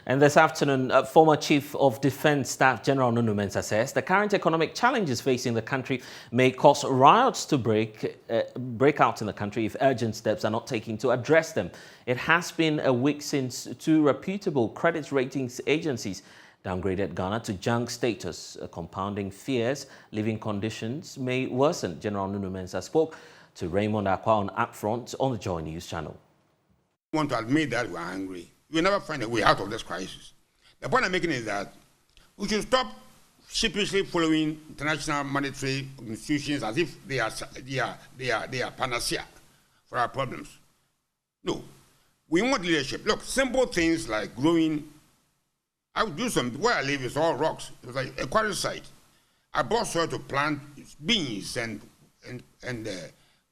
And this afternoon, former Chief of Defense Staff General Nunu Mensah says the current economic challenges facing the country may cause riots to break out in the country if urgent steps are not taken to address them. It has been a week since two reputable credit ratings agencies downgraded Ghana to junk status, compounding fears living conditions may worsen. General Nunu Mensah spoke to Raymond Akwa on Upfront on the JoyNews channel. We want to admit that we're angry. We'll never find a way out of this crisis. The point I'm making is that we should stop sheepishly following international monetary institutions as if they are panacea for our problems. No, we want leadership. Look, simple things like growing. I would do some. Where I live is all rocks. It was like a quarry site. I bought soil to plant beans and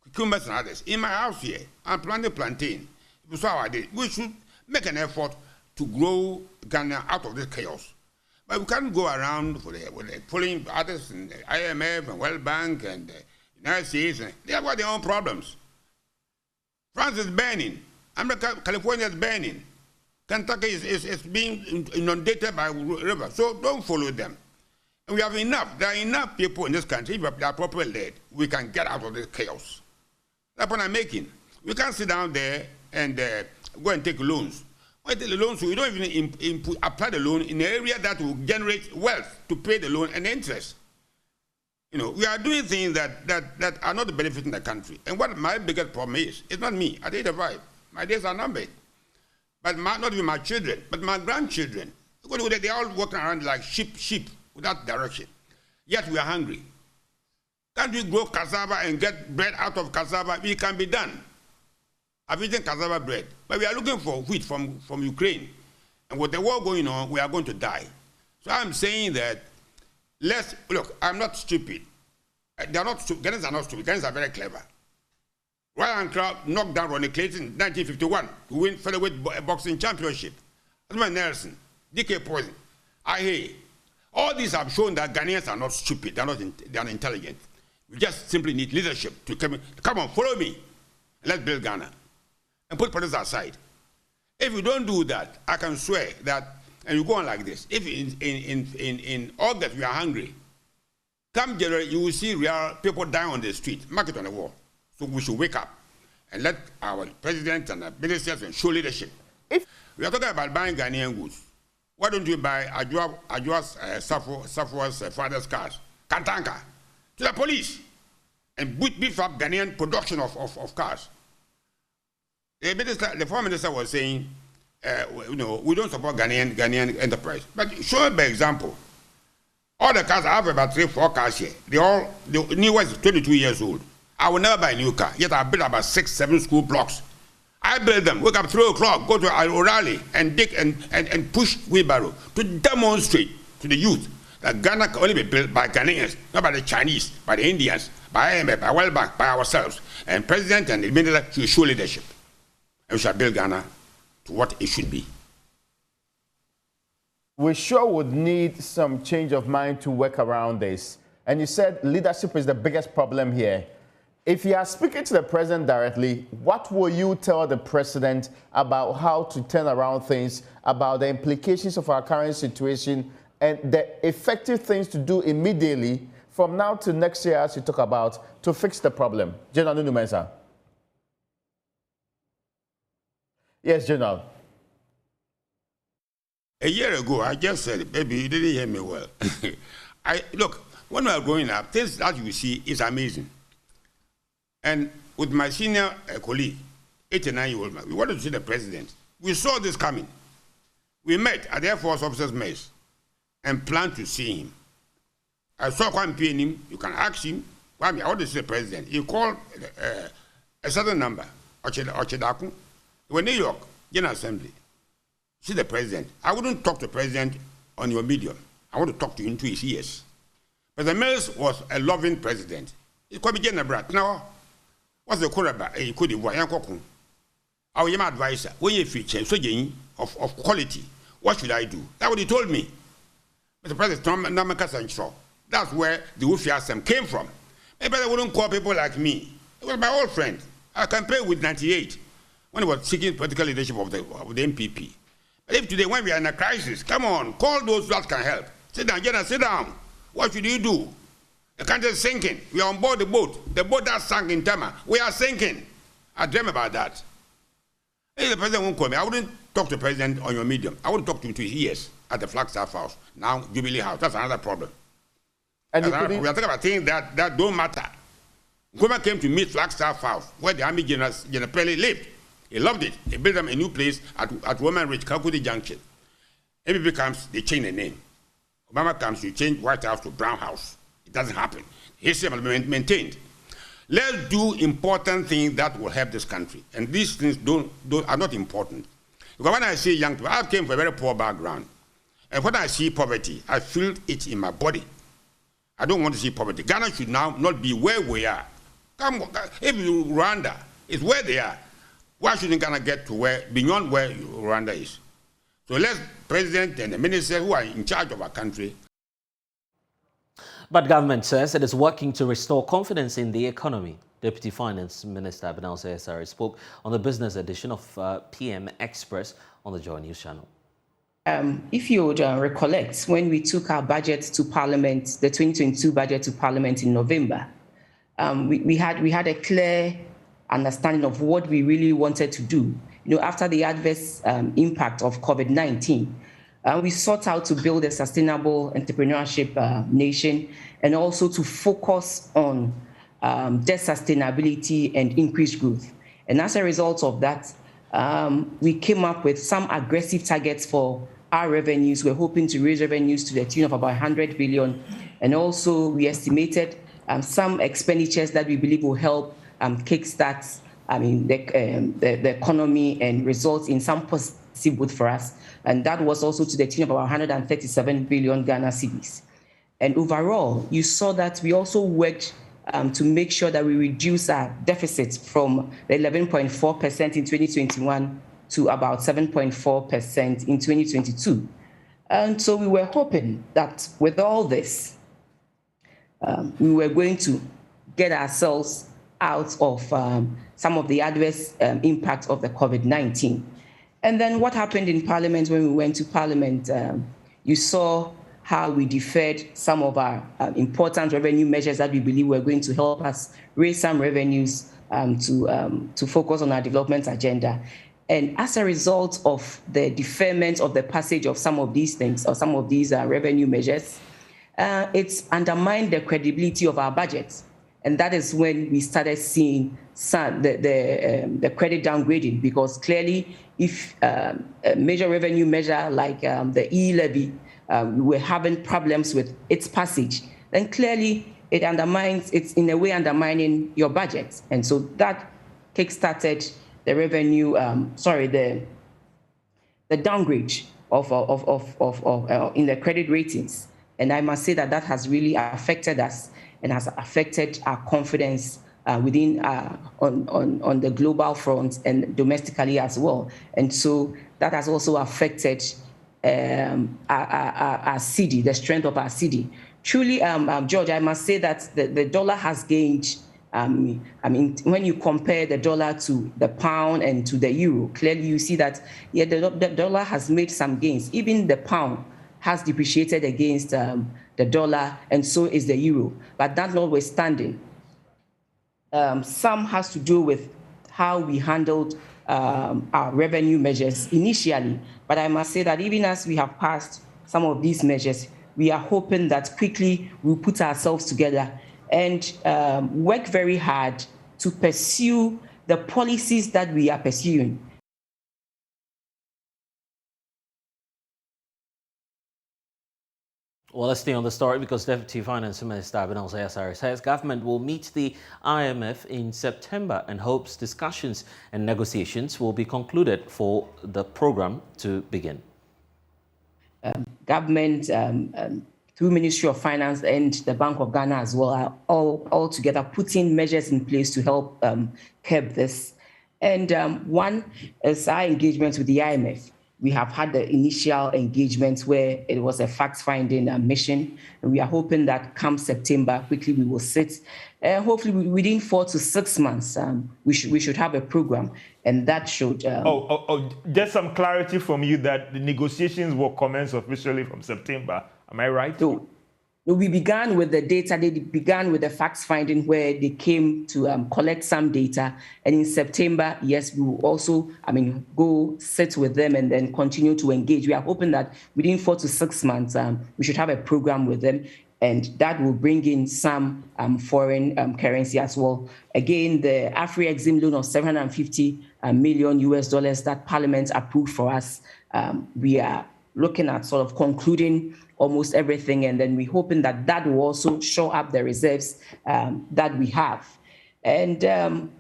cucumbers and others. In my house here, I'm planting plantain. That's how I did. We should make an effort to grow Ghana out of this chaos. But we can't go around following others in the IMF and World Bank and the United States. They have got their own problems. France is burning. California is burning. Kentucky is being inundated by rivers. So don't follow them. And we have enough. There are enough people in this country, if they are properly led, we can get out of this chaos. That's what I'm making. We can't sit down there and go and take loans. When you take the loans, we don't even apply the loan in an area that will generate wealth to pay the loan and the interest. You know, we are doing things that are not benefiting the country. And what my biggest problem is, it's not me. I did survive. My days are numbered. But not even my children, but my grandchildren. They're all walking around like sheep without direction. Yet we are hungry. Can't we grow cassava and get bread out of cassava? It can be done. I've eaten cassava bread, but we are looking for wheat from Ukraine. And with the war going on, we are going to die. So I'm saying that, look, I'm not stupid. They are not stupid. Ghanaians are not stupid. Ghanaians are very clever. Ryan Crowd knocked down Ronnie Clayton in 1951 to win featherweight boxing championship. Osman Nelson, D.K. Poison, all these have shown that Ghanaians are not stupid. They are intelligent. We just simply need leadership to come on, follow me. Let's build Ghana. And put politics aside. If you don't do that, I can swear that, and you go on like this, if in August we are hungry, come January you will see real people dying on the street, mark it on the wall. So we should wake up and let our president and the ministers show leadership. If we are talking about buying Ghanaian goods, why don't you buy Ajua's Safo's father's cars, Kantanka, to the police, and beef up Ghanaian production of cars? The former minister was saying, we don't support Ghanaian enterprise. But show by example. All the cars, I have about 3-4 cars here. The new one is 22 years old. I will never buy a new car. Yet I built about 6-7 school blocks. I build them, wake up 3 o'clock, go to O'Reilly and dig and push wheelbarrow to demonstrate to the youth that Ghana can only be built by Ghanaians, not by the Chinese, by the Indians, by IMF, by World Bank, by ourselves. And President and the minister should show leadership. And we shall build Ghana to what it should be. We sure would need some change of mind to work around this. And you said leadership is the biggest problem here. If you are speaking to the president directly, what will you tell the president about how to turn around things, about the implications of our current situation, and the effective things to do immediately from now to next year, as you talk about, to fix the problem? General Nunu Mensah. Yes, General. A year ago, I just said, baby, you didn't hear me well. Look, when we are growing up, things that you see is amazing. And with my senior colleague, 89-year-old man, we wanted to see the president. We saw this coming. We met at the Air Force Officers' Mess and planned to see him. I saw Kwame him. You can ask him, Kwame, I want to see the president. He called a certain number, Ochedaku. When New York, General Assembly, see the president. I wouldn't talk to the president on your medium. I want to talk to him into his ears. President Mills was a loving president. He could be General now. What's the Kuraba? He could be Wayankokun. Our young advisor, when you feature so of quality, what should I do? That's what he told me. Mr. President, that's where the Wufiasem came from. Maybe they wouldn't call people like me. It was my old friend. I campaigned with 98 when he was seeking political leadership of the MPP. If today, when we are in a crisis, come on, call those that can help. Sit down, Jenna, sit down. What should you do? The country is sinking. We are on board the boat. The boat that sank in Tema. We are sinking. I dream about that. If the president won't call me, I wouldn't talk to the president on your medium. I wouldn't talk to him to his ears at the Flagstaff House. Now, Jubilee House. That's another problem. We are talking about things that don't matter. Nkrumah came to meet Flagstaff House, where the Army General Pelly lived. He loved it. He built them a new place at Woman Ridge, Kalkudi Junction. MPP comes, they change the name. Obama comes, you change White House to Brown House. It doesn't happen. History must be maintained. Let's do important things that will help this country. And these things are not important. Because when I see young people, I came from a very poor background. And when I see poverty, I feel it in my body. I don't want to see poverty. Ghana should now not be where we are. Come on, if Rwanda is where they are, why shouldn't Ghana get to beyond where Rwanda is? So let's president and the ministers who are in charge of our country. But government says it is working to restore confidence in the economy. Deputy Finance Minister Abinal Sesari spoke on the business edition of PM Express on the JoyNews channel. If you would recollect, when we took our budget to Parliament, the 2022 budget to Parliament in November, we had a clear understanding of what we really wanted to do. After the adverse impact of COVID-19, we sought out to build a sustainable entrepreneurship nation and also to focus on debt sustainability and increased growth. And as a result of that, we came up with some aggressive targets for our revenues. We're hoping to raise revenues to the tune of about 100 billion. And also we estimated some expenditures that we believe will help kickstart the economy and result in some positive growth for us. And that was also to the tune of about 137 billion Ghana cedis. And overall, you saw that we also worked to make sure that we reduce our deficit from the 11.4% in 2021 to about 7.4% in 2022. And so we were hoping that with all this, we were going to get ourselves out of some of the adverse impacts of the COVID-19. And then what happened in Parliament when we went to Parliament, you saw how we deferred some of our important revenue measures that we believe were going to help us raise some revenues to focus on our development agenda. And as a result of the deferment of the passage of some of these things or some of these revenue measures, it's undermined the credibility of our budget. And that is when we started seeing the credit downgrading, because clearly if a major revenue measure like the e-levy, we were having problems with its passage, then clearly it's in a way undermining your budget. And so that kickstarted the revenue, the downgrade of in the credit ratings. And I must say that has really affected us and has affected our confidence within on the global front and domestically as well. And so that has also affected our cedi, the strength of our cedi. Truly, George, I must say that the dollar has gained. When you compare the dollar to the pound and to the euro, clearly you see that the dollar has made some gains. Even the pound has depreciated against the dollar, and so is the euro. But that notwithstanding, some has to do with how we handled our revenue measures initially. But I must say that even as we have passed some of these measures, we are hoping that quickly we'll put ourselves together and work very hard to pursue the policies that we are pursuing. Well, let's stay on the story because Deputy Finance Minister Abinal Sesari says government will meet the IMF in September and hopes discussions and negotiations will be concluded for the program to begin. Government, through Ministry of Finance and the Bank of Ghana as well, are all together putting measures in place to help curb this. And one is our engagement with the IMF. we have had the initial engagement where it was a fact-finding mission. And we are hoping that come September, quickly we will sit. Hopefully within 4 to 6 months, we should have a program. And that should... just some clarity from you that the negotiations will commence officially from September. Am I right? So, we began with the data. They began with the facts finding where they came to collect some data. And in September, yes, we will also, go sit with them and then continue to engage. We are hoping that within 4 to 6 months, we should have a program with them. And that will bring in some foreign currency as well. Again, the Afri-Exim loan of $750 million that Parliament approved for us, we are looking at sort of concluding almost everything, and then we're hoping that that will also show up the reserves that we have. And Bank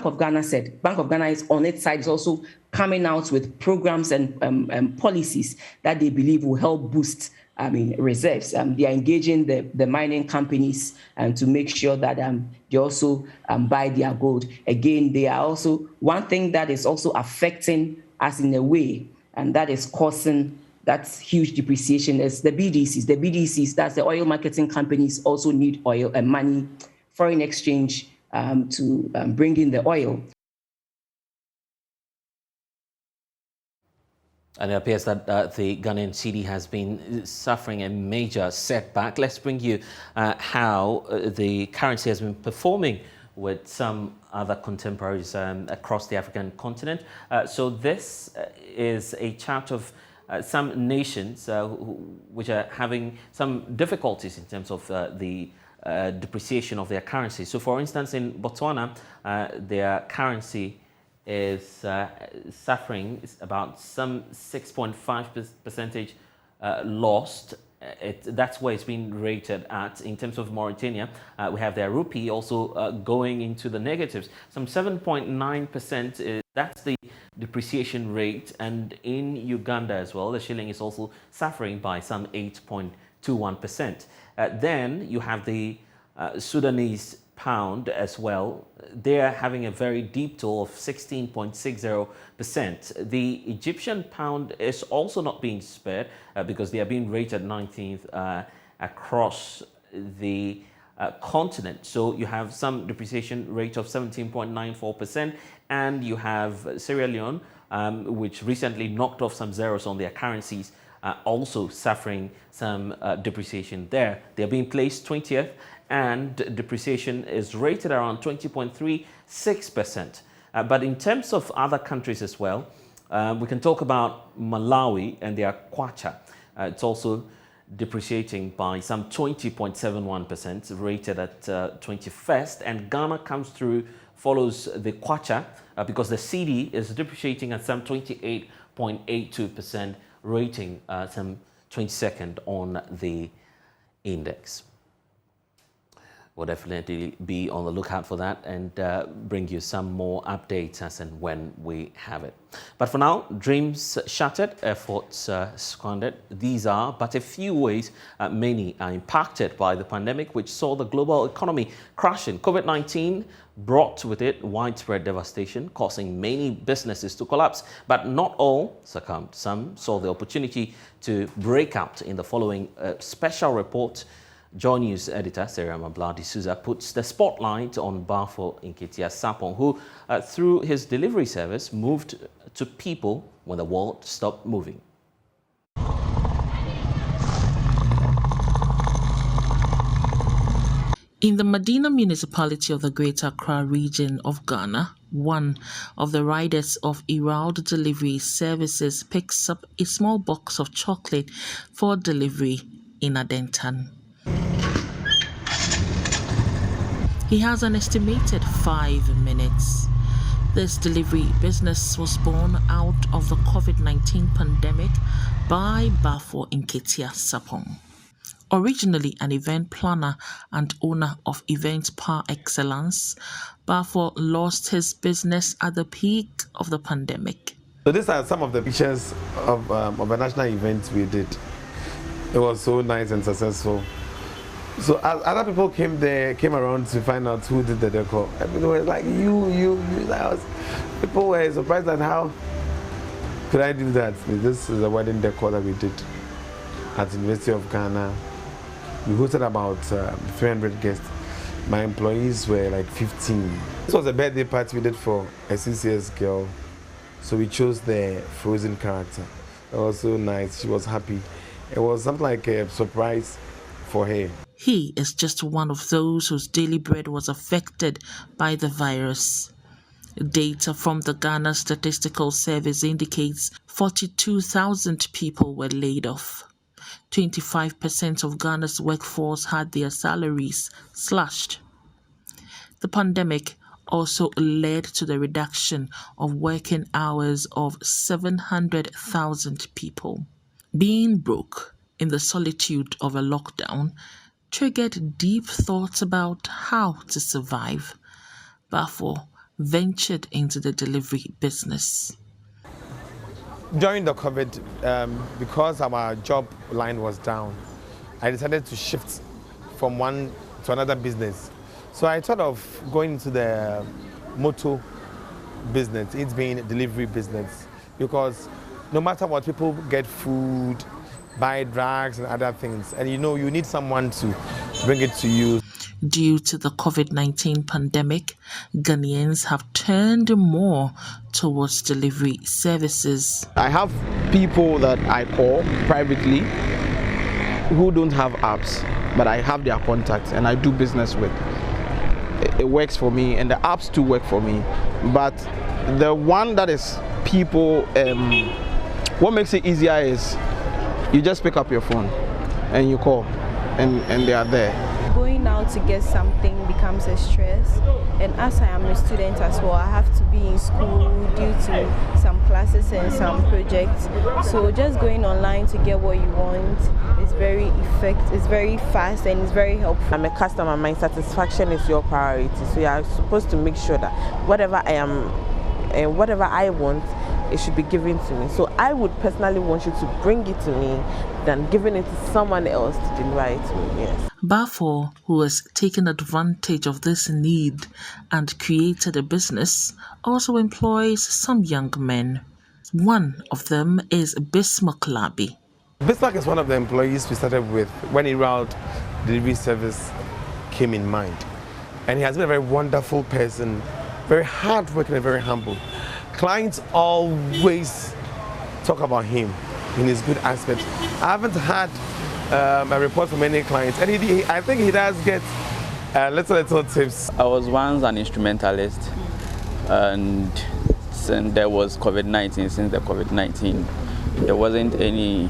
of Ghana said, Bank of Ghana is on its side, is also coming out with programs and policies that they believe will help boost reserves. They are engaging the mining companies to make sure that they also buy their gold. Again, they are also, one thing that is also affecting us in a way, and that is causing that huge depreciation, is the BDCs. The BDCs, that's the oil marketing companies, also need oil and money, foreign exchange to bring in the oil. And it appears that the Ghanaian cedi has been suffering a major setback. Let's bring you how the currency has been performing with some other contemporaries across the African continent. So this is a chart of some nations which are having some difficulties in terms of the depreciation of their currency. So for instance, in Botswana, their currency is suffering about some 6.5% lost. That's where it's been rated at. In terms of Mauritania, we have their rupee also going into the negatives. Some 7.9%, that's the depreciation rate. And in Uganda as well, the shilling is also suffering by some 8.21%. Then you have the Sudanese pound as well. They're having a very deep toll of 16.60%. The Egyptian pound is also not being spared because they are being rated 19th across the continent. So you have some depreciation rate of 17.94%, and you have Sierra Leone, which recently knocked off some zeros on their currencies, also suffering some depreciation there. They're being placed 20th, and depreciation is rated around 20.36%. But in terms of other countries as well, we can talk about Malawi and their kwacha. It's also depreciating by some 20.71%, rated at 21st. And Ghana comes through, follows the kwacha because the cedi is depreciating at some 28.82%, rating some 22nd on the index. We'll definitely be on the lookout for that and bring you some more updates as and when we have it. But for now, dreams shattered, efforts squandered. These are but a few ways many are impacted by the pandemic, which saw the global economy crashing. COVID-19 brought with it widespread devastation, causing many businesses to collapse. But not all succumbed. Some saw the opportunity to break out. In the following special report, JoyNews editor Sarah Mabladi Souza puts the spotlight on Bafo Nketia Sapong, who, through his delivery service, moved to people when the world stopped moving. In the Medina municipality of the Greater Accra region of Ghana, one of the riders of Irald delivery services picks up a small box of chocolate for delivery in Adentan. He has an estimated 5 minutes. This delivery business was born out of the COVID-19 pandemic by Bafo Nketia Sapong. Originally an event planner and owner of events par excellence, Bafo lost his business at the peak of the pandemic. So these are some of the pictures of a national event we did. It was so nice and successful. So as other people came around to find out who did the decor. Everyone was like, you. People were surprised at how Could I do that? This is a wedding decor that we did at the University of Ghana. We hosted about 300 guests. My employees were like 15. This was a birthday party we did for a CCS girl. So we chose the Frozen character. It was so nice. She was happy. It was something like a surprise for her. He is just one of those whose daily bread was affected by the virus. Data from the Ghana Statistical Service indicates 42,000 people were laid off. 25% of Ghana's workforce had their salaries slashed. The pandemic also led to the reduction of working hours of 700,000 people. Being broke in the solitude of a lockdown triggered deep thoughts about how to survive. Bafo ventured into the delivery business. During the COVID, because our job line was down, I decided to shift from one to another business. So I thought of going into the motor business, it's being a delivery business, because no matter what, people get food, buy drugs and other things, and you need someone to bring it to you. Due to the COVID-19 pandemic, Ghanaians have turned more towards delivery services. I have people that I call privately who don't have apps, but I have their contacts and I do business with. It works for me, and the apps too work for me. But the one that is people, what makes it easier is you just pick up your phone and you call and they are there. Going out to get something becomes a stress, and as I am a student as well, I have to be in school due to some classes and some projects. So just going online to get what you want is very effective, it's very fast, and it's very helpful. I'm a customer, my satisfaction is your priority, so you are supposed to make sure that whatever I want, it should be given to me. So I would personally want you to bring it to me than giving it to someone else to deliver it to me. Yes. Bafo, who has taken advantage of this need and created a business, also employs some young men. One of them is Bismarck Labi. Bismarck is one of the employees we started with when Herald Delivery Service came in mind. And he has been a very wonderful person, very hardworking and very humble. Clients always talk about him in his good aspect. I haven't had a report from any clients, and I think he does get little tips. I was once an instrumentalist, and since there was COVID-19, there wasn't any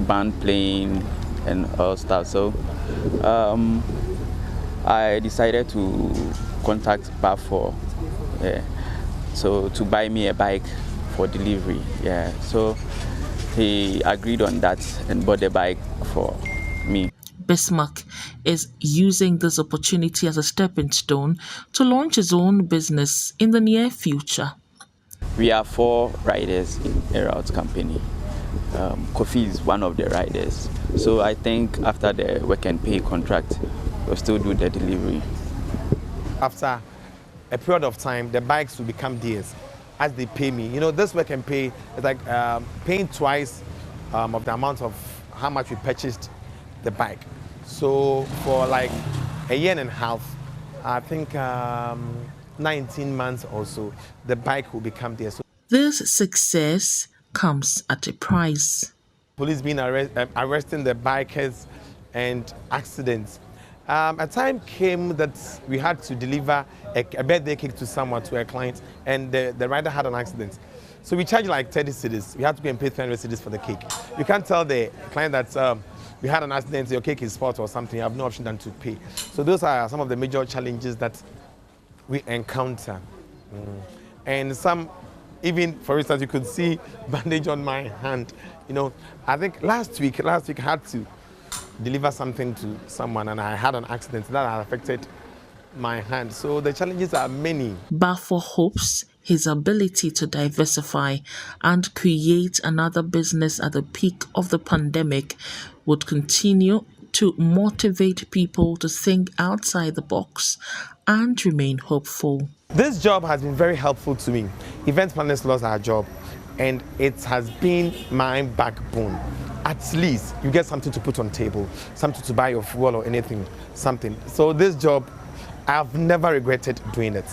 band playing and all stuff. So I decided to contact Bafo, so to buy me a bike for delivery. So he agreed on that and bought the bike for me. Bismarck is using this opportunity as a stepping stone to launch his own business in the near future. We are 4 riders in Herald's company. Kofi is one of the riders. So I think after the work and pay contract, we'll still do the delivery. After a period of time, the bikes will become theirs as they pay me. This work and pay is like paying twice of the amount of how much we purchased the bike. So for like a year and a half, I think 19 months or so, the bike will become theirs. This success comes at a price. Police being arresting the bikers and accidents. A time came that we had to deliver a birthday cake to someone, to a client, and the rider had an accident. So we charged like 30 cedis. We had to go and pay 300 cedis for the cake. You can't tell the client that we had an accident, your cake is spoiled or something. You have no option than to pay. So those are some of the major challenges that we encounter. And some, even for instance, you could see bandage on my hand. I think last week I had to deliver something to someone and I had an accident that had affected my hand. So the challenges are many. Bafo hopes his ability to diversify and create another business at the peak of the pandemic would continue to motivate people to think outside the box and remain hopeful. This job has been very helpful to me. Event planners lost our job. and it has been my backbone. At least you get something to put on table, something to buy your fuel or anything, something. So this job, I've never regretted doing it.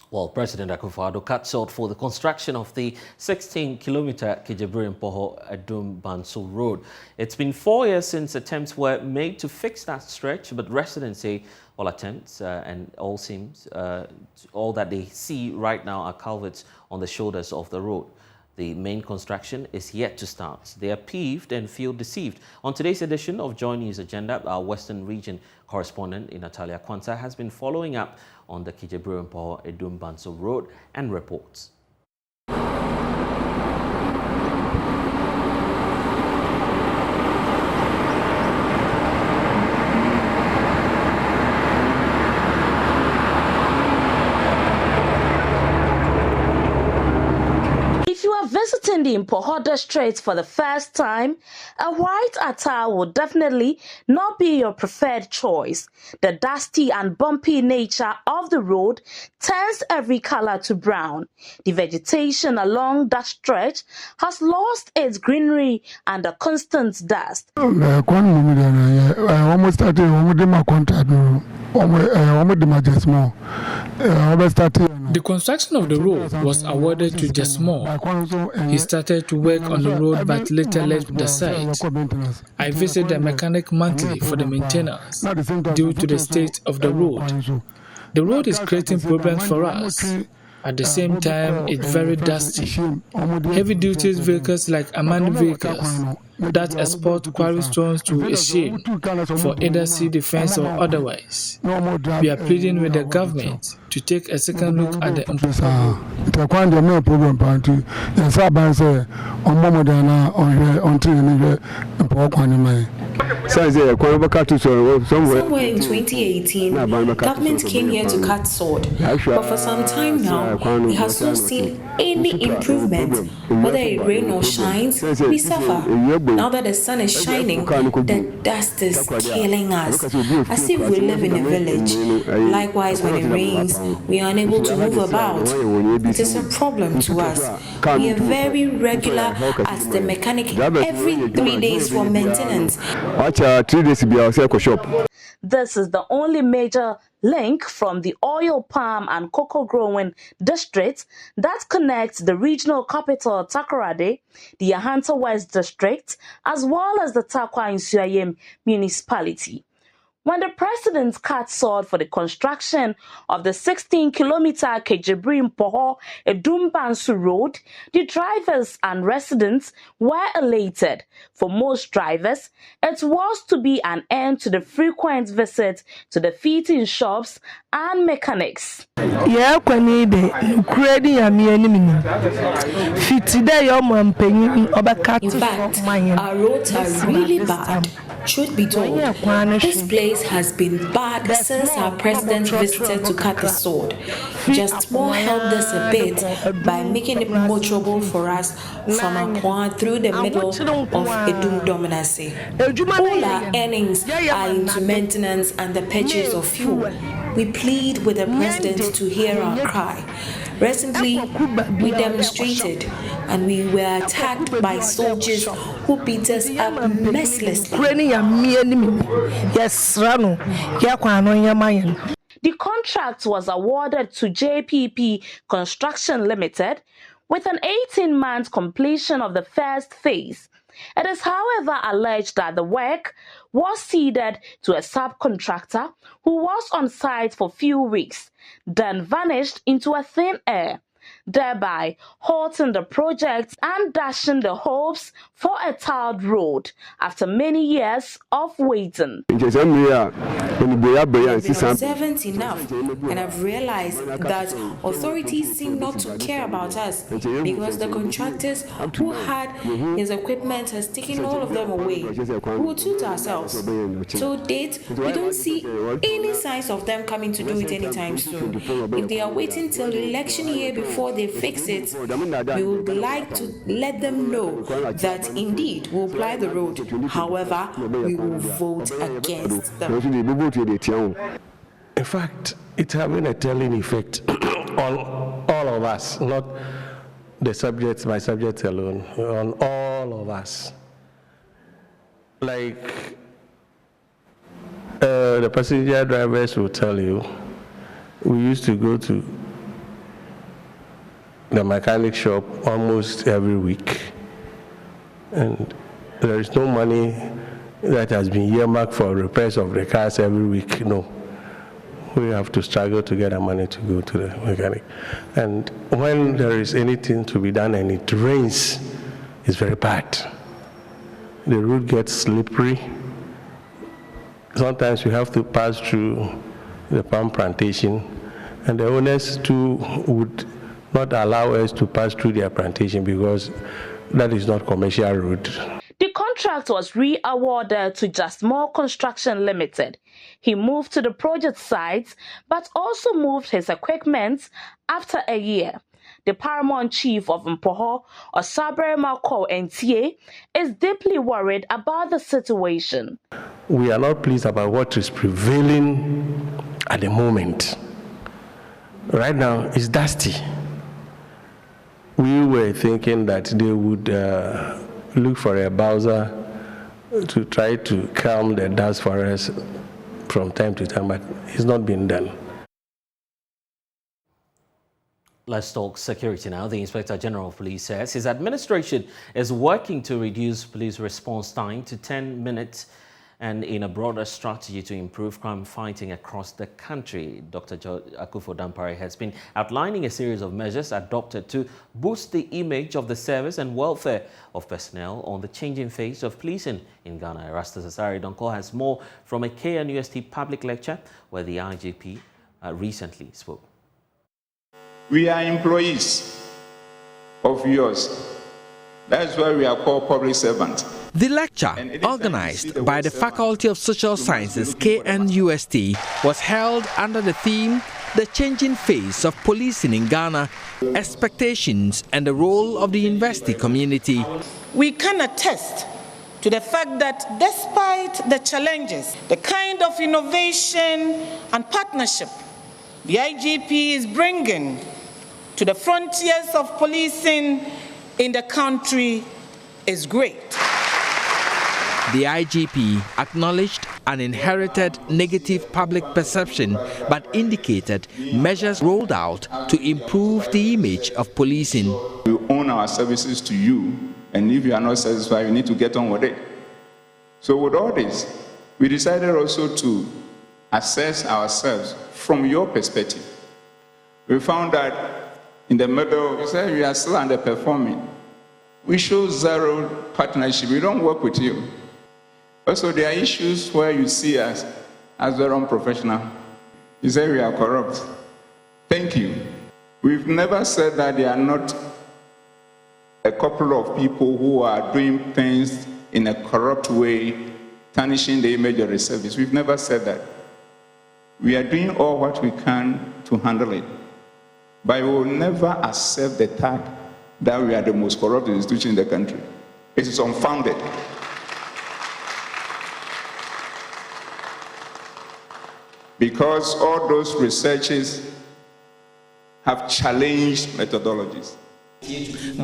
Well, President Akufo-Addo cut short for the construction of the 16-kilometer Kejebri-Mpoho-Edum-Bansu road. It's been 4 years since attempts were made to fix that stretch, but residents say all attempts and all that they see right now are culverts on the shoulders of the road. The main construction is yet to start. They are peeved and feel deceived. On today's edition of JoyNews Agenda, our Western Region correspondent Natalia Kwanta has been following up on the Kejebri-Mpoho-Edum-Bansu road and reports. Visiting the Mpoho District for the first time, a white attire would definitely not be your preferred choice. The dusty and bumpy nature of the road turns every color to brown. The vegetation along that stretch has lost its greenery and the constant dust. The construction of the road was awarded to Jesmo. He started to work on the road but later left the site. I visit the mechanic monthly for the maintenance due to the state of the road. The road is creating problems for us. At the same time, it's very dusty. Heavy-duty vehicles like unmanned vehicles that export quarry stones to a shame for either sea defense or otherwise. We are pleading with the government to take a second look at the Somewhere in 2018, government came here to cut sword, but for some time now, we have not seen any improvement. Whether it rains or shines, we suffer. Now that the sun is shining, the dust is killing us, as if we live in a village. Likewise, when it rains, we are unable to move about. It is a problem to us. We are very regular at the mechanic every 3 days for maintenance. This is the only major link from the oil palm and cocoa growing districts that connects the regional capital Takoradi, the Ahanta West district, as well as the Takwa Nsuayem municipality. When the president cut sword for the construction of the 16-kilometer Kejebri-Mpoho-Edum-Bansu road, the drivers and residents were elated. For most drivers, it was to be an end to the frequent visit to the fitting shops and mechanics. In fact, our roads are really bad. Truth be told, this place has been bad since our president visited to cut the sword. Just more helped us a bit by making it more trouble for us from Akwa through the middle of Edum Dominancy. All our earnings are into maintenance and the purchase of fuel. We plead with the president to hear our cry. Recently, we demonstrated and we were attacked by soldiers who beat us up mercilessly. The contract was awarded to JPP Construction Limited with an 18-month completion of the first phase. It is, however, alleged that the work was ceded to a subcontractor who was on site for a few weeks, then vanished into a thin air, thereby halting the project and dashing the hopes for a tarred road after many years of waiting. We've been observant enough, and I've realized that authorities seem not to care about us because the contractors who had his equipment has taken all of them away. We will suit ourselves. To date, we don't see any signs of them coming to do it anytime soon. If they are waiting till the election year before they fix it, we would like to let them know that indeed we'll apply the road. However, we will vote against them. In fact, it's having a telling effect on all of us, not the subjects, my subjects alone, on all of us. Like the passenger drivers will tell you, we used to go to the mechanic shop almost every week, and there is no money that has been earmarked for repairs of the cars every week. No, we have to struggle to get the money to go to the mechanic. And when there is anything to be done and it rains, it's very bad. The road gets slippery. Sometimes we have to pass through the palm plantation, and the owners too would not allow us to pass through their plantation because that is not commercial road. The contract was re-awarded to Just More Construction Limited. He moved to the project site, but also moved his equipment after a year. The paramount chief of Mpoho, Osabre Mako Ntie, is deeply worried about the situation. We are not pleased about what is prevailing at the moment. Right now, it's dusty. We were thinking that they would look for a bowser to try to calm the dust for us from time to time, but it's not been done. Let's talk security now. The Inspector General of Police says his administration is working to reduce police response time to 10 minutes and in a broader strategy to improve crime fighting across the country. Dr. Akufo-Dampare has been outlining a series of measures adopted to boost the image of the service and welfare of personnel on the changing face of policing in Ghana. Erastus Asari Donko has more from a KNUST public lecture where the IGP recently spoke. We are employees of yours. That's why we are called public servants. The lecture, organized by the Faculty of Social Sciences KNUST, was held under the theme The Changing Face of Policing in Ghana, Expectations and the Role of the University Community. We can attest to the fact that despite the challenges, the kind of innovation and partnership the IGP is bringing to the frontiers of policing in the country is great. The IGP acknowledged an inherited negative public perception but indicated measures rolled out to improve the image of policing. We own our services to you, and if you are not satisfied, you need to get on with it. So with all this, we decided also to assess ourselves from your perspective. We found that in the middle, we said we are still underperforming. We show zero partnership. We don't work with you. Also, there are issues where you see us as very unprofessional. You say we are corrupt. Thank you. We've never said that there are not a couple of people who are doing things in a corrupt way, tarnishing the image of the service. We've never said that. We are doing all what we can to handle it. But we will never accept the tag that we are the most corrupt institution in the country. It is unfounded. Because all those researches have challenged methodologies.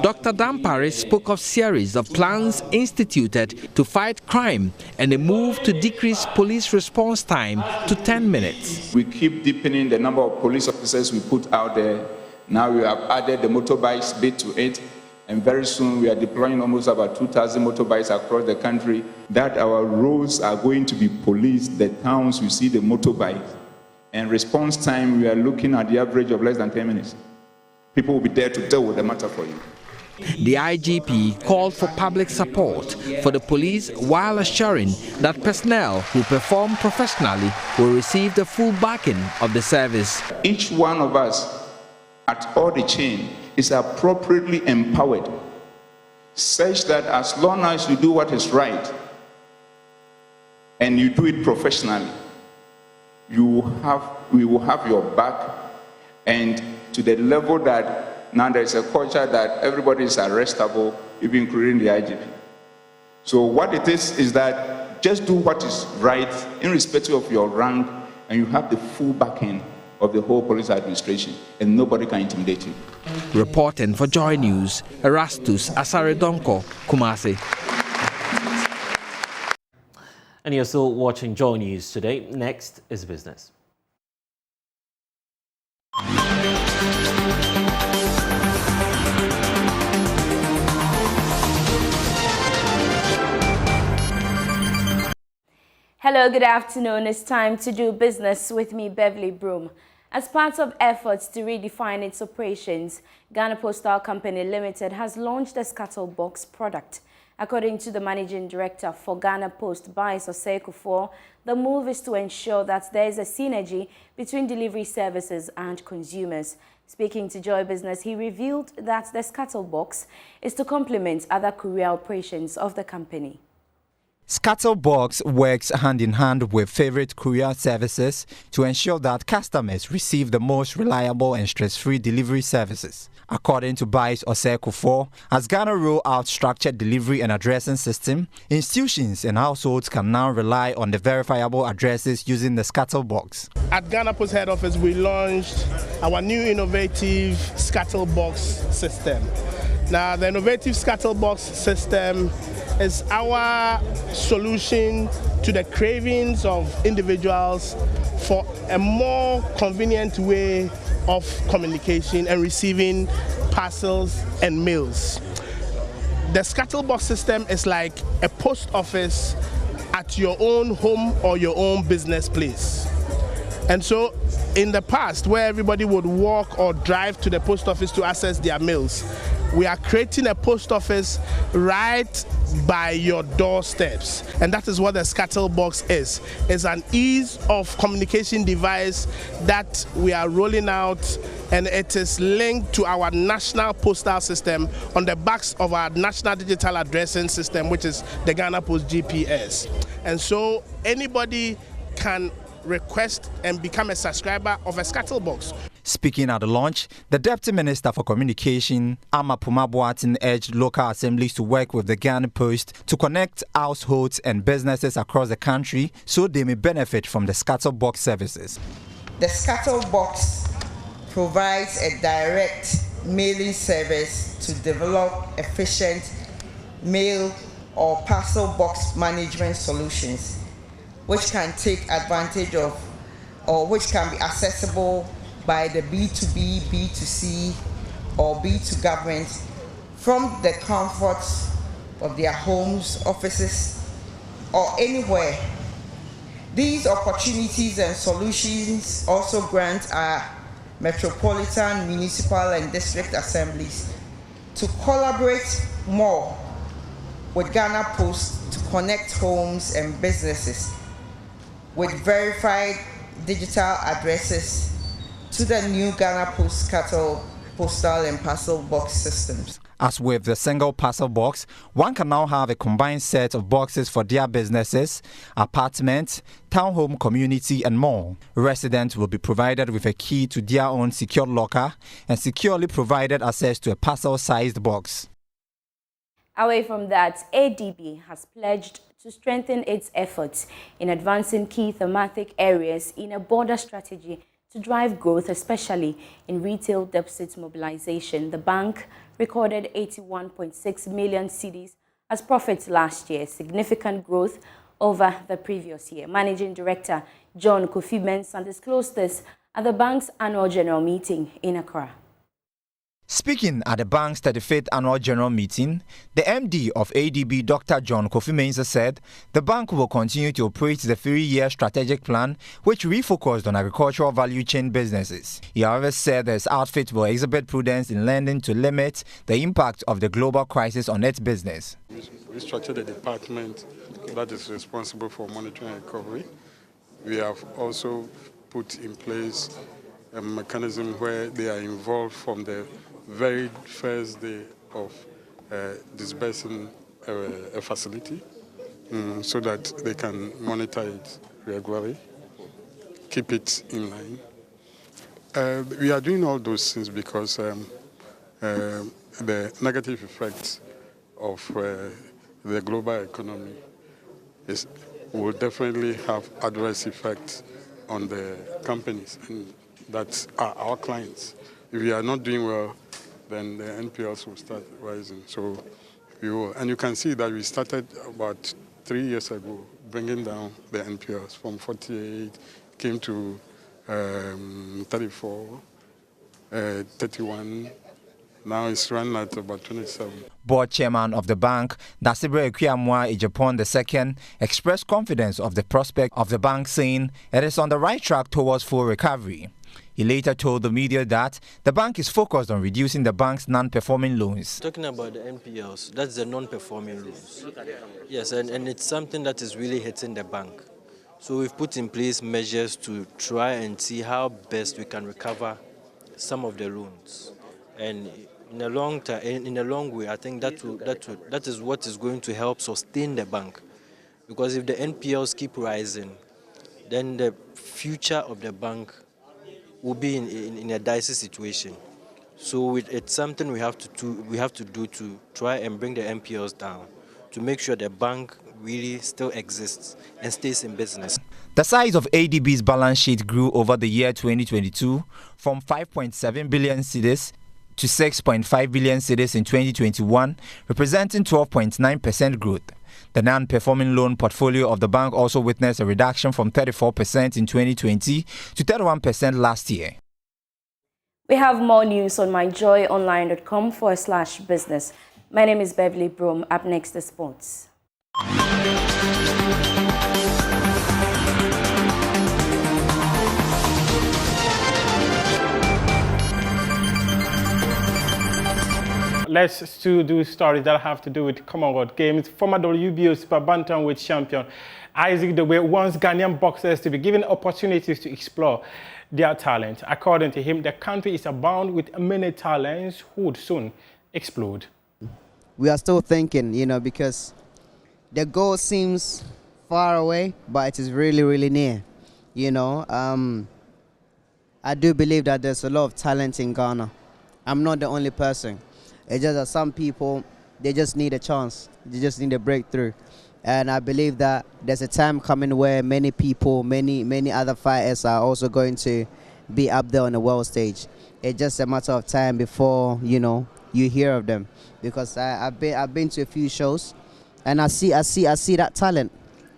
Dr. Dampare spoke of series of plans instituted to fight crime and a move to decrease police response time to 10 minutes. We keep deepening the number of police officers we put out there. Now we have added the motorbikes bit to it, and very soon we are deploying almost about 2,000 motorbikes across the country, that our roads are going to be policed, the towns we see the motorbikes. And response time, we are looking at the average of less than 10 minutes. People will be there to deal with the matter for you. The IGP called for public support for the police while assuring that personnel who perform professionally will receive the full backing of the service. Each one of us at all the chain is appropriately empowered, such that as long as you do what is right and you do it professionally, we will have your back, and to the level that now there is a culture that everybody is arrestable, even including the IGP. So what it is that just do what is right in respect of your rank, and you have the full backing of the whole police administration, and nobody can intimidate you. Reporting for Joy News, Erastus Asaredonko, Kumasi. And you're still watching Joy News today. Next is business. Hello, good afternoon. It's time to do business with me, Beverly Broom. As part of efforts to redefine its operations, Ghana Postal Company Limited has launched a Scatterbox product. According to the managing director for Ghana Post, Bice Osei, the move is to ensure that there is a synergy between delivery services and consumers. Speaking to Joy Business, he revealed that the Scatterbox is to complement other courier operations of the company. Scatterbox works hand in hand with favorite courier services to ensure that customers receive the most reliable and stress-free delivery services. According to Bice Osei, as Ghana roll out structured delivery and addressing system, institutions and households can now rely on the verifiable addresses using the Scatterbox. At Ghana Post Head Office, we launched our new innovative Scatterbox system. Now, the innovative Scatterbox system is our solution to the cravings of individuals for a more convenient way of communication and receiving parcels and mails. The Scatterbox system is like a post office at your own home or your own business place. And so in the past, where everybody would walk or drive to the post office to access their mails, we are creating a post office right by your doorsteps. And that is what the Scatterbox is. It's an ease of communication device that we are rolling out, and it is linked to our national postal system on the backs of our national digital addressing system, which is the Ghana Post GPS. And so anybody can request and become a subscriber of a Scatterbox. Speaking at the launch, the Deputy Minister for Communication, Ama Pumabuatin, urged local assemblies to work with the Ghana Post to connect households and businesses across the country so they may benefit from the Scatterbox services. The Scatterbox provides a direct mailing service to develop efficient mail or parcel box management solutions, which can take advantage of or which can be accessible by the B2B, B2C, or B2 government from the comforts of their homes, offices, or anywhere. These opportunities and solutions also grant our metropolitan, municipal, and district assemblies to collaborate more with Ghana Post to connect homes and businesses with verified digital addresses to the new Ghana Post postal and parcel box systems. As with the single parcel box, one can now have a combined set of boxes for their businesses, apartments, townhome community, and more. Residents will be provided with a key to their own secure locker and securely provided access to a parcel-sized box. Away from that, ADB has pledged to strengthen its efforts in advancing key thematic areas in a broader strategy to drive growth, especially in retail deposit mobilization. The bank recorded 81.6 million cedis as profits last year, significant growth over the previous year. Managing Director John Kofi Mensah disclosed this at the bank's annual general meeting in Accra. Speaking at the bank's 35th annual general meeting, the MD of ADB, Dr. John Kofi Mensah, said the bank will continue to operate the 3-year strategic plan, which refocused on agricultural value chain businesses. He, however, said his outfit will exhibit prudence in lending to limit the impact of the global crisis on its business. We structured a department that is responsible for monitoring and recovery. We have also put in place a mechanism where they are involved from the very first day of disbursing a facility so that they can monitor it regularly, keep it in line. We are doing all those things because the negative effects of the global economy will definitely have adverse effects on the companies. And that are our clients. If we are not doing well, then the NPLs will start rising. So we will. And you can see that we started about 3 years ago, bringing down the NPLs from 48, came to 34, 31. Now it's running at about 27. Board chairman of the bank, Dasibre Equiamwa Ejapon II, expressed confidence of the prospect of the bank, saying it is on the right track towards full recovery. He later told the media that the bank is focused on reducing the bank's non-performing loans. Talking about the NPLs, that's the non-performing loans. Yes, and it's something that is really hitting the bank. So we've put in place measures to try and see how best we can recover some of the loans. And in the long way, I think that is what is going to help sustain the bank. Because if the NPLs keep rising, then the future of the bank will be in a dicey situation. So it's something we have to do to try and bring the NPLs down, to make sure the bank really still exists and stays in business. The size of ADB's balance sheet grew over the year 2022 from 5.7 billion cedis to 6.5 billion cedis in 2021, representing 12.9% growth. The non-performing loan portfolio of the bank also witnessed a reduction from 34% in 2020 to 31% last year. We have more news on myjoyonline.com/business. My name is Beverly Broom. Up next, the sports. Let's still do stories that have to do with Commonwealth Games. Former WBO Super Bantamweight champion Isaac Dogbe wants Ghanaian boxers to be given opportunities to explore their talent. According to him, the country is abound with many talents who would soon explode. We are still thinking, because the goal seems far away, but it is really, really near. I do believe that there's a lot of talent in Ghana. I'm not the only person. It's just that some people, they just need a chance. They just need a breakthrough. And I believe that there's a time coming where many people, many other fighters are also going to be up there on the world stage. It's just a matter of time before, you hear of them. Because I've been to a few shows and I see that talent.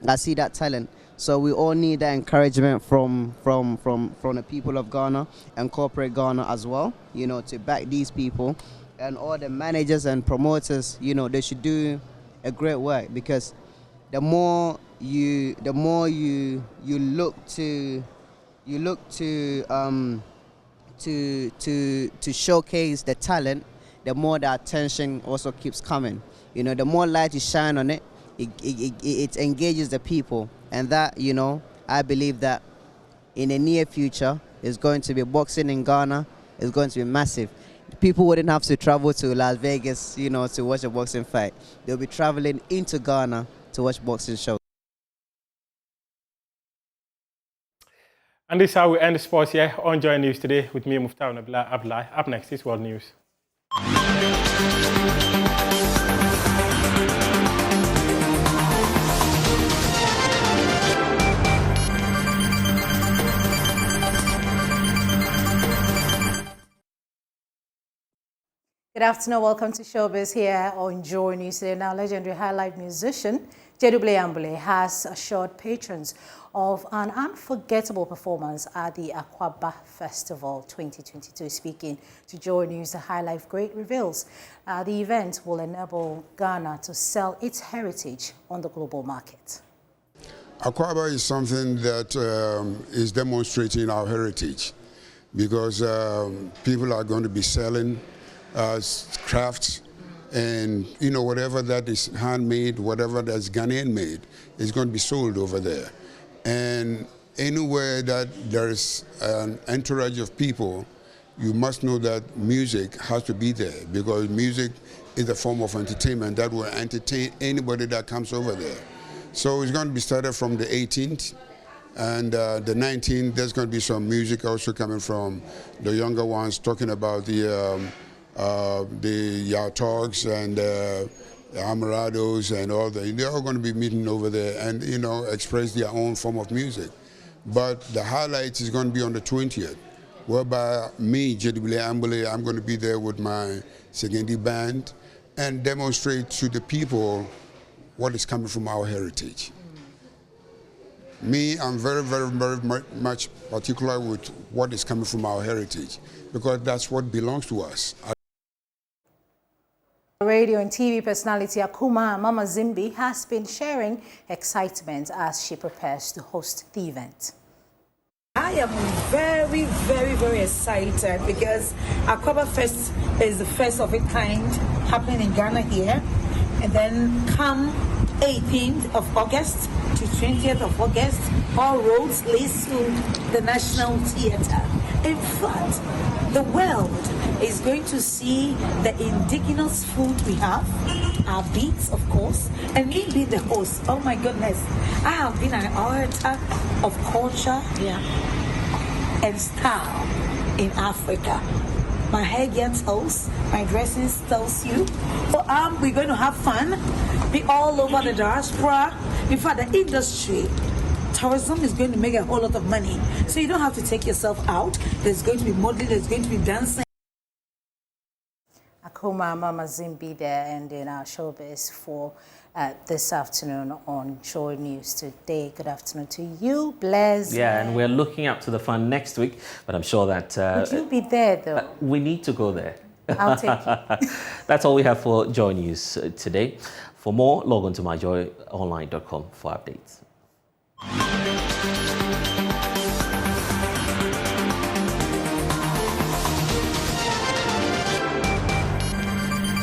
I see that talent. So we all need that encouragement from the people of Ghana and corporate Ghana as well, to back these people. And all the managers and promoters, they should do a great work, because the more you look to showcase the talent, the more the attention also keeps coming. The more light you shine on it, it engages the people, and that I believe that in the near future is going to be boxing in Ghana is going to be massive. People wouldn't have to travel to Las Vegas, to watch a boxing fight. They'll be traveling into Ghana to watch boxing shows. And this is how we end the sports here on Joy News today with me, Muftar Abdullah. Up next is World News. Good afternoon, welcome to Showbiz here on Joy News today. Now, legendary highlife musician Jedouble Ambule has assured patrons of an unforgettable performance at the Akwaba Festival 2022. Speaking to Joy News, the highlife great reveals the event will enable Ghana to sell its heritage on the global market. Akwaba is something that is demonstrating our heritage, because people are going to be selling crafts, and whatever that is handmade, whatever that's Ghanaian made, is going to be sold over there. And anywhere that there is an entourage of people, you must know that music has to be there, because music is a form of entertainment that will entertain anybody that comes over there. So it's going to be started from the 18th. And the 19th, there's going to be some music also coming from the younger ones, talking about the Yautogs and Amarados and all that. They're all going to be meeting over there and, express their own form of music. But the highlight is going to be on the 20th, whereby me, JW Ambule, I'm going to be there with my Segendi band and demonstrate to the people what is coming from our heritage. Me, I'm very, very, very much particular with what is coming from our heritage, because that's what belongs to us. Radio and TV personality Akuma Mama Zimbi has been sharing excitement as she prepares to host the event. I am very, very, very excited because Akaba Fest is the first of its kind happening in Ghana here. And then come 18th of August to 20th of August, all roads lead to the National Theatre. In fact, the world is going to see the indigenous food we have, our beats, of course, and me being the host. Oh my goodness, I have been an orator of culture and style in Africa. My hair gets toast, my dressing tells you. So we're going to have fun, be all over the diaspora. In fact, the industry, tourism is going to make a whole lot of money. So you don't have to take yourself out. There's going to be modeling, there's going to be dancing. Akuma Mama Zimbi there, and in our showbiz for this afternoon on Joy News today. Good afternoon to you, Blaise. Yeah, and we're looking up to the fun next week, but I'm sure that... Would you be there, though? We need to go there. I'll take you. That's all we have for Joy News today. For more, log on to myjoyonline.com for updates.